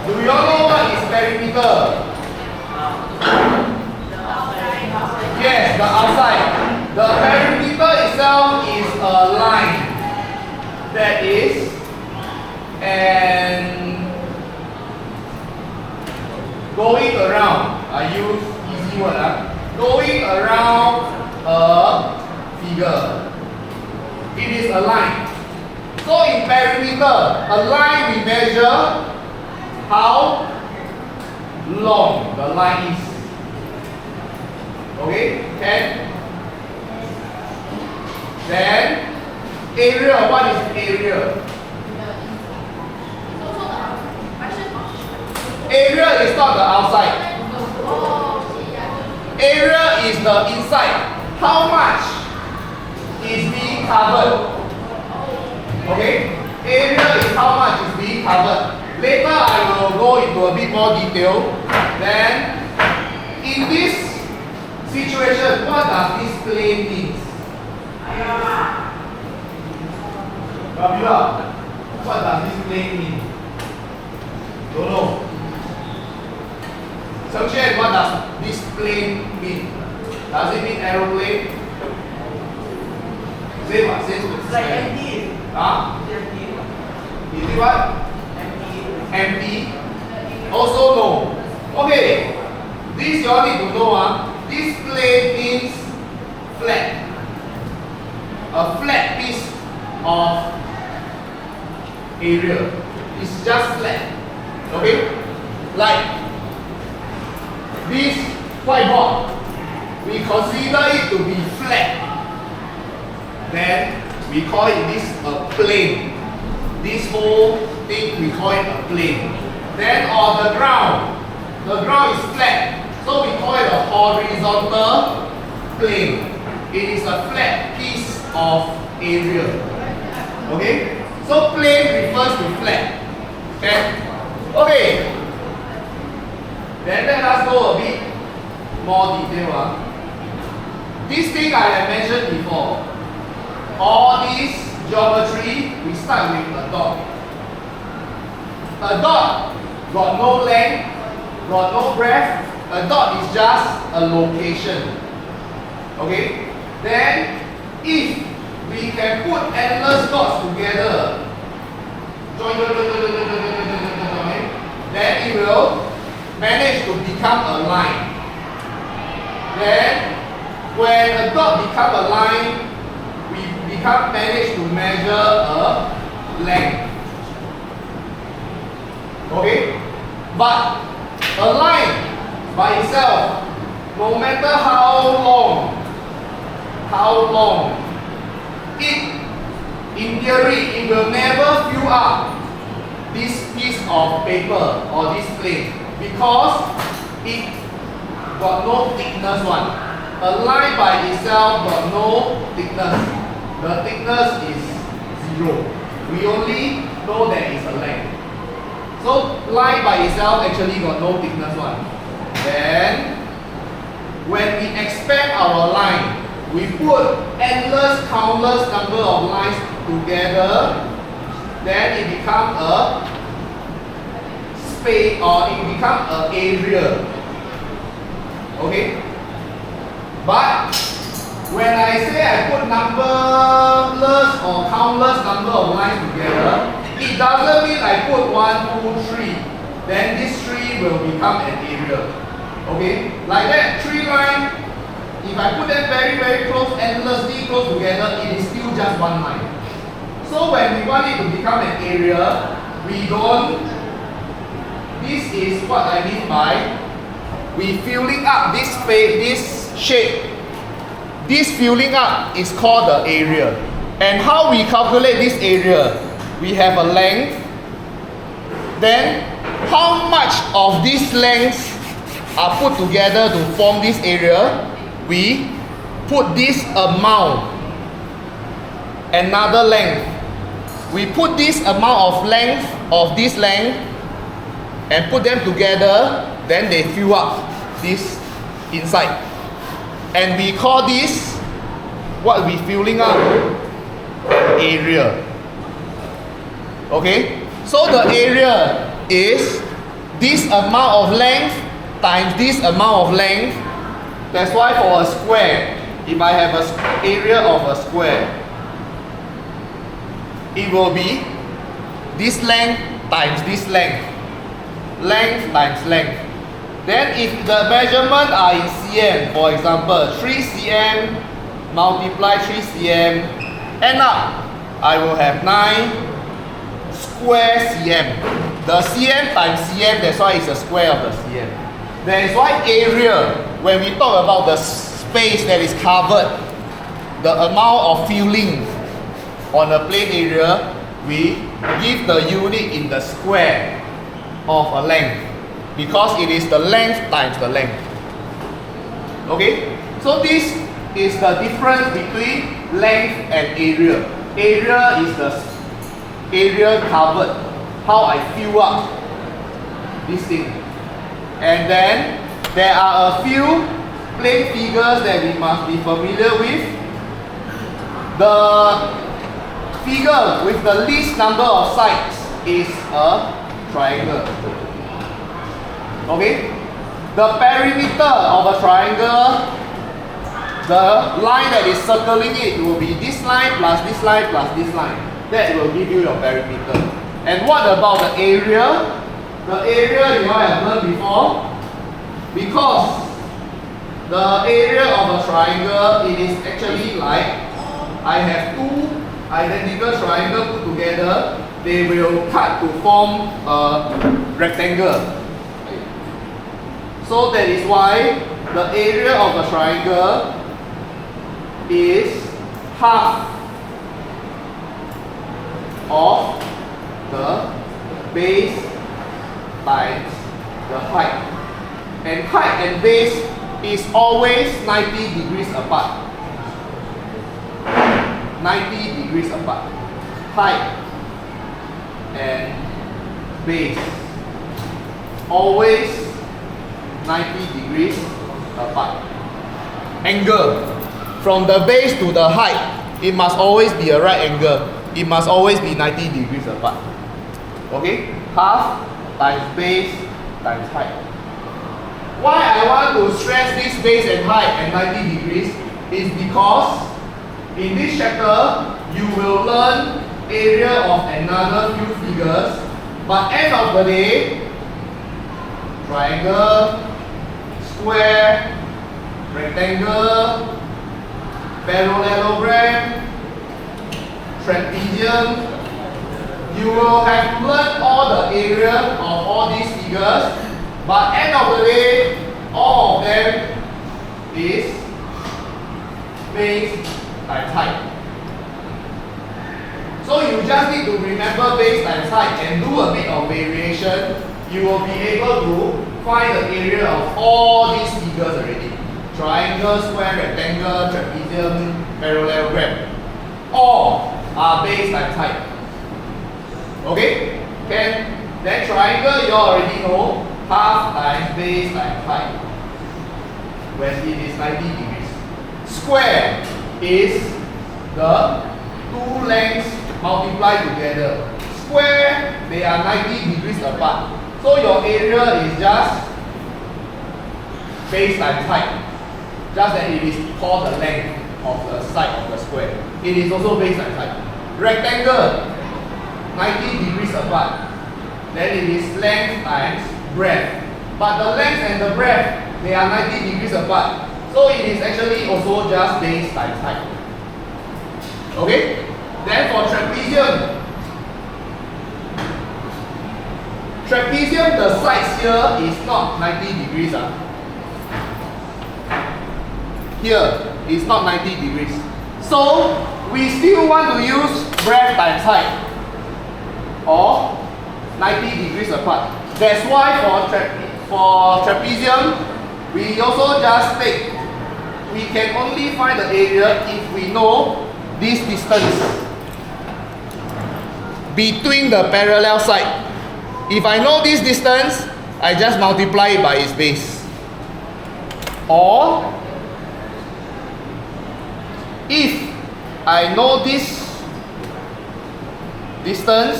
Do you all know what is perimeter? Yes, the outside. The perimeter itself is a line that is and going around. I use easy word. Going around a figure. It is a line. So in perimeter, a line we measure how long the line is. Okay, 10. Then area, what is area? Area is not the outside. Area is the inside. How much is being covered? Okay, area is how much is being covered. Later I will go into a bit more detail. Then in this situation, what does this plane mean? Rabila, what does this plane mean? Don't know. Section, what does this plane mean? Does it mean aeroplane? Same what? Same to like empty. Huh? Empty. Is it what? Empty. Also no. Okay. This you all need to know. This plane means flat. A flat piece of area. It's just flat. Okay? Like this whiteboard, we consider it to be flat. Then we call it this a plane. This whole thing we call it a plane. Then on the ground is flat, so we call it a horizontal plane. It is a flat piece of area. Okay? So plane refers to flat. Okay. Then let us go a bit more detail. This thing I have mentioned before. All this geometry, we start with a dot. A dot got no length, got no breadth. A dot is just a location. Okay? Then, if we can put endless dots together, then it will manage to become a line. Then, when a dot becomes a line, we manage to measure a length. Okay? But a line by itself, no matter how long, in theory, it will never fill up this piece of paper or this plane because it got no thickness one. A line by itself got no thickness. The thickness is 0. We only know that it's a length. So line by itself actually got no thickness one. Then when we expand our line, we put endless, countless number of lines together, then it becomes a space or it becomes an area. Okay? But when I say I put numberless or countless number of lines together, it doesn't mean I put 1, 2, 3. Then this 3 will become an area. Okay? Like that, 3 lines, if I put them very, very close, endlessly close together, it is still just 1 line. So when we want it to become an area, we don't. This is what I mean by we filling up this space, this shape. This filling up is called the area. And how we calculate this area? We have a length. Then how much of these lengths are put together to form this area? We put this amount, another length. We put this amount of length of this length and put them together, then they fill up this inside. And we call this what we filling up area. Okay? So the area is this amount of length times this amount of length. That's why for a square, if I have an area of a square, it will be this length times this length. Length times length. Then if the measurement are in cm, for example, 3 cm multiply 3 cm, end up I will have 9 square cm. The cm times cm, that's why it's a square of the cm. That is why area, when we talk about the space that is covered, the amount of filling on a plane area, we give the unit in the square of a length, because it is the length times the length. Okay, so this is the difference between length and area. Area is the area covered, how I fill up this thing. And then there are a few plane figures that we must be familiar with. The figure with the least number of sides is a triangle. Okay? The perimeter of a triangle, the line that is circling it will be this line plus this line plus this line. That will give you your perimeter. And what about the area? The area you all have learned before. Because the area of a triangle, it is actually like I have two identical triangles put together. They will cut to form a rectangle. So that is why the area of a triangle is half of the base times the height. And height and base is always 90 degrees apart. 90 degrees apart. Height and base always 90 degrees apart. Angle from the base to the height, it must always be a right angle. It must always be 90 degrees apart. Okay? Half times base times height. Why I want to stress this base and height at 90 degrees is because in this chapter you will learn area of another few figures, but end of the day, triangle, square, rectangle, parallelogram, trapezium, you will have learned all the area of all these figures, but end of the day, all of them is base times height. So you just need to remember base times height and do a bit of variation. You will be able to find the area of all these figures already. Triangle, square, rectangle, trapezium, parallelogram. All are base times height. Okay? Can? Then triangle you already know. Half times base times height when it is 90 degrees. Square is the two lengths multiplied together. Square, they are 90 degrees apart. So your area is just base times height. Just that it is called the length of the side of the square. It is also base times height. Rectangle, 90 degrees apart. Then it is length times breadth. But the length and the breadth, they are 90 degrees apart. So it is actually also just base times height. Okay? Then for trapezium. Trapezium, the sides here is not 90 degrees. Here is not 90 degrees. So we still want to use breadth times height, or 90 degrees apart. That's why for trapezium, we also just take, we can only find the area if we know this distance between the parallel side. If I know this distance, I just multiply it by its base. Or if I know this distance,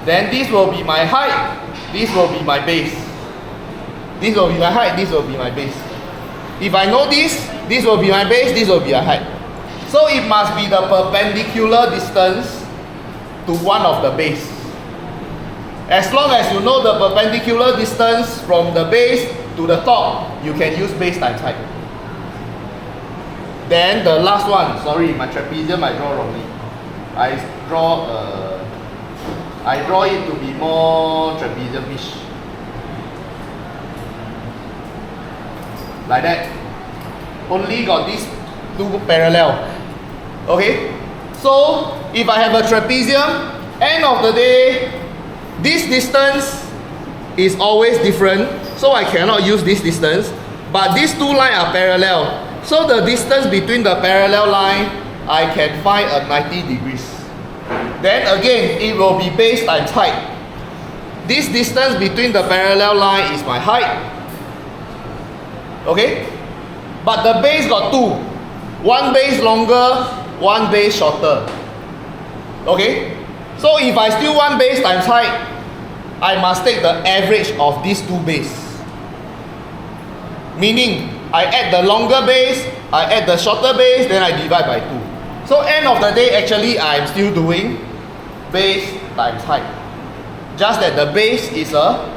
then this will be my height, this will be my base. This will be my height, this will be my base. If I know this will be my base, this will be my height. So it must be the perpendicular distance to one of the base. As long as you know the perpendicular distance from the base to the top, you can use base times height. Then the last one, sorry, my trapezium I draw wrongly. I draw it to be more trapezium-ish. Like that. Only got these two parallel. Okay? So if I have a trapezium, end of the day, this distance is always different, so I cannot use this distance. But these two lines are parallel. So the distance between the parallel line, I can find a 90 degrees. Then again, it will be base times height. This distance between the parallel line is my height. Okay? But the base got two. One base longer, one base shorter. Okay? So if I still want base times height, I must take the average of these two bases. Meaning, I add the longer base, I add the shorter base, then I divide by 2. So end of the day, actually, I am still doing base times height. Just that the base is a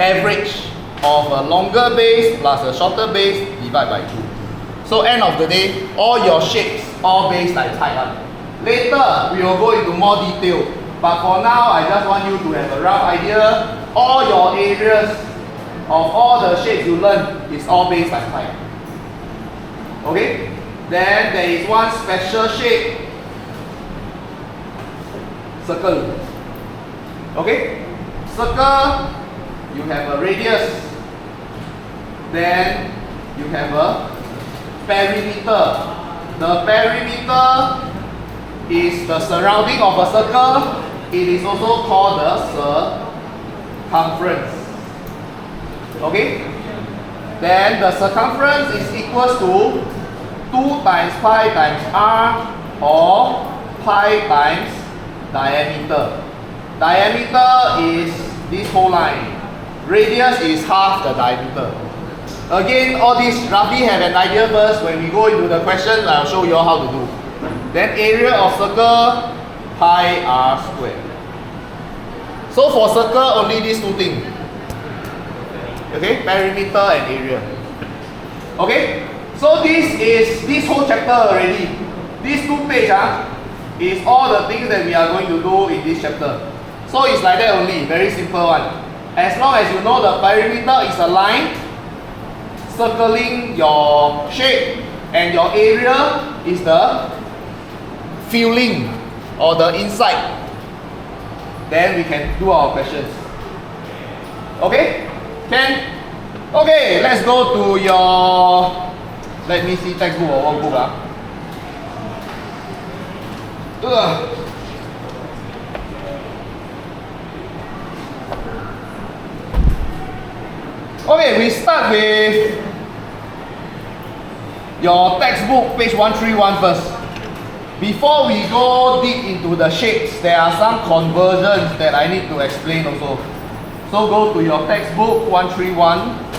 average of a longer base plus a shorter base divided by 2. So end of the day, all your shapes, all base times height. Later, we will go into more detail. But for now, I just want you to have a rough idea. All your areas of all the shapes you learn is all base times height. Okay? Then there is one special shape. Circle. Okay? Circle, you have a radius. Then you have a perimeter. The perimeter is the surrounding of a circle. It is also called the circumference. Okay? Then the circumference is equals to 2 times pi times r or pi times diameter. Diameter is this whole line. Radius is half the diameter. Again, all this roughly have an idea first. When we go into the question, I'll show you all how to do. Then area of circle, pi r squared. So for circle, only these two things. Okay, perimeter and area. Okay, so this whole chapter already. These 2 pages is all the things that we are going to do in this chapter. So it's like that only, very simple one. As long as you know the perimeter is a line circling your shape and your area is the filling or the inside, then we can do our questions. Okay? Can? Okay, let's go to your, let me see, textbook or workbook. Okay, we start with your textbook, page 131 first. Before we go deep into the shapes, there are some conversions that I need to explain also. So go to your textbook, 131.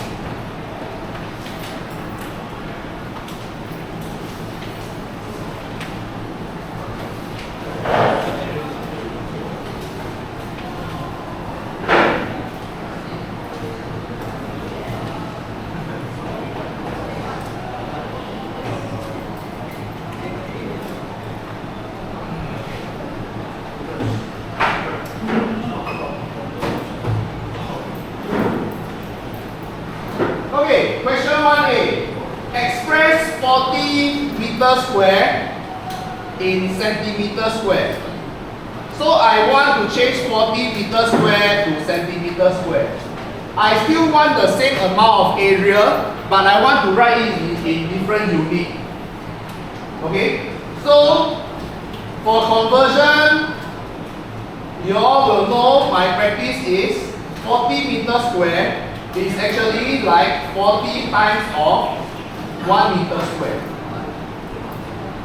Okay, question 1A. Express 40 meter square in centimeter square. So I want to change 40 meter square to centimeter square. I still want the same amount of area, but I want to write it in different unit. Okay, so for conversion, you all will know my practice is 40 meter square is actually like 40 times of 1 meter square.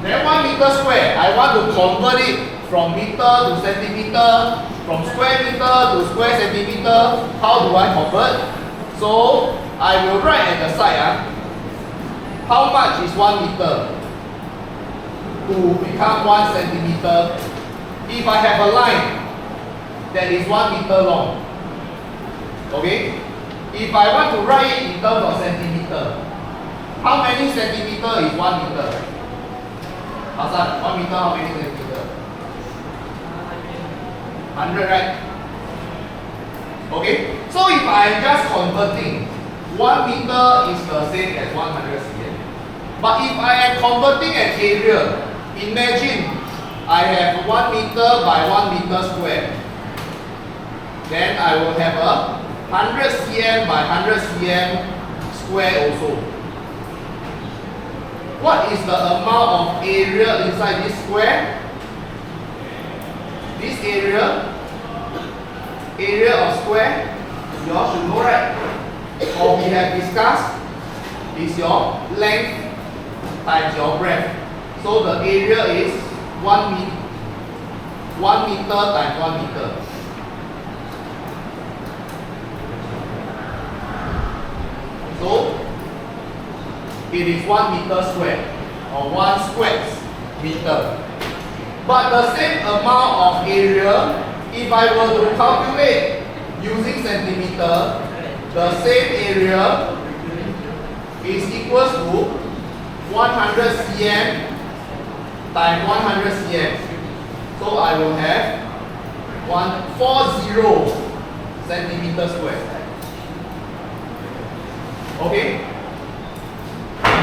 Then 1 meter square, I want to convert it from meter to centimeter. from square meter to square centimeter, how do I convert? So I will write at the side, how much is 1 meter to become 1 centimeter. If I have a line that is 1 meter long, okay? If I want to write it in terms of centimeter, how many centimeter is 1 meter? Hassan, 1 meter, how many centimeter? 100, right? Okay, so if I am just converting, 1 meter is the same as 100 cm. But if I am converting an area, imagine I have 1 meter by 1 meter square. Then I will have a 100 cm by 100 cm square also. What is the amount of area inside this square? This area of square, you all should know, right? Or we have discussed, is your length times your breadth. So the area is 1 meter times 1 meter. So it is 1 meter square or 1 square meter. But the same amount of area, if I were to calculate using centimeter, the same area is equals to 100 cm times 100 cm. So I will have 140 centimeter square. Okay?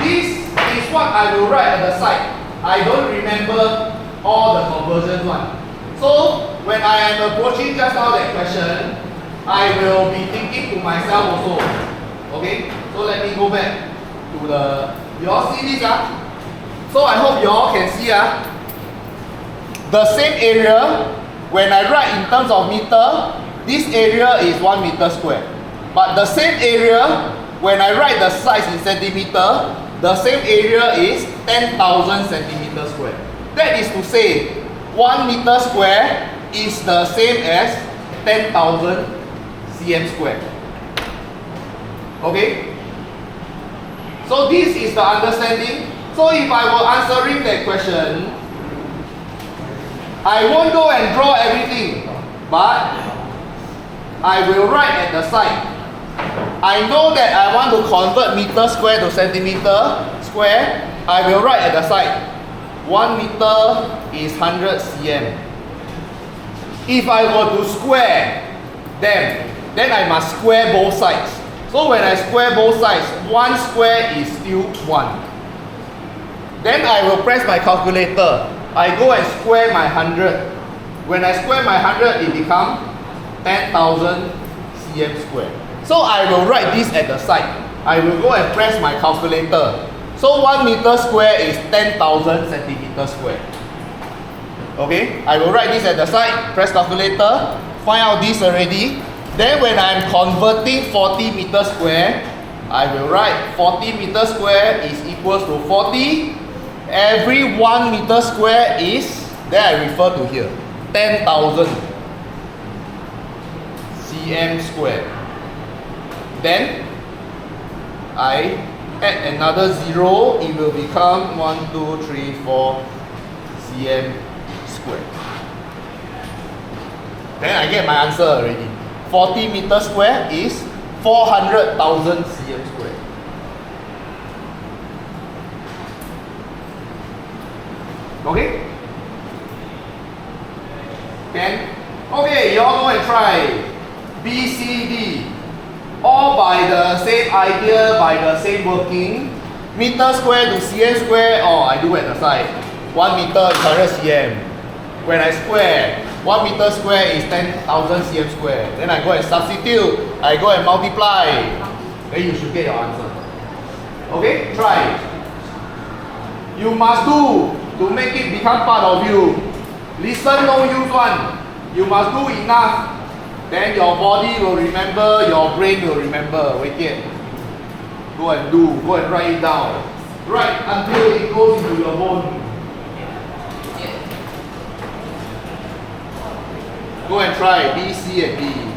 This is what I will write at the side. I don't remember all the conversion one. So when I am approaching just now that question, I will be thinking to myself also. Okay? So let me go back to the, you all see this? So I hope you all can see the same area, when I write in terms of meter, this area is 1 meter square. But the same area, when I write the size in centimeter, the same area is 10,000 centimeter square. That is to say, 1 meter square is the same as 10,000 cm square. Okay? So this is the understanding. So if I were answering that question, I won't go and draw everything, but I will write at the side. I know that I want to convert meter square to centimeter square. I will write at the side. 1 meter is 100 cm. If I were to square them, then I must square both sides. So when I square both sides, 1 square is still 1. Then I will press my calculator. I go and square my 100. When I square my 100, it becomes 10,000 cm square. So I will write this at the side. I will go and press my calculator. So 1 meter square is 10,000 centimeter square. Okay, I will write this at the side, press calculator, find out this already. Then when I am converting 40 meter square, I will write 40 meter square is equals to 40. Every 1 meter square is, then I refer to here, 10,000 cm square. Then I add another 0, it will become 1, 2, 3, 4 cm square. Then I get my answer already. 40 meter square is 400,000 cm square. Okay? Can? Okay, you all go and try. B, C, D. All by the same idea, by the same working. Meter square to cm square, or I do at the side. 1 meter is 100 cm. When I square, 1 meter square is 10,000 cm square. Then I go and substitute. I go and multiply. Then you should get your answer. Okay? Try. You must do to make it become part of you. Listen, no use one. You must do enough. Then your body will remember, your brain will remember. Wait here. Go and do. Go and write it down. Write until it goes into your bone. Go and try B, C, and D.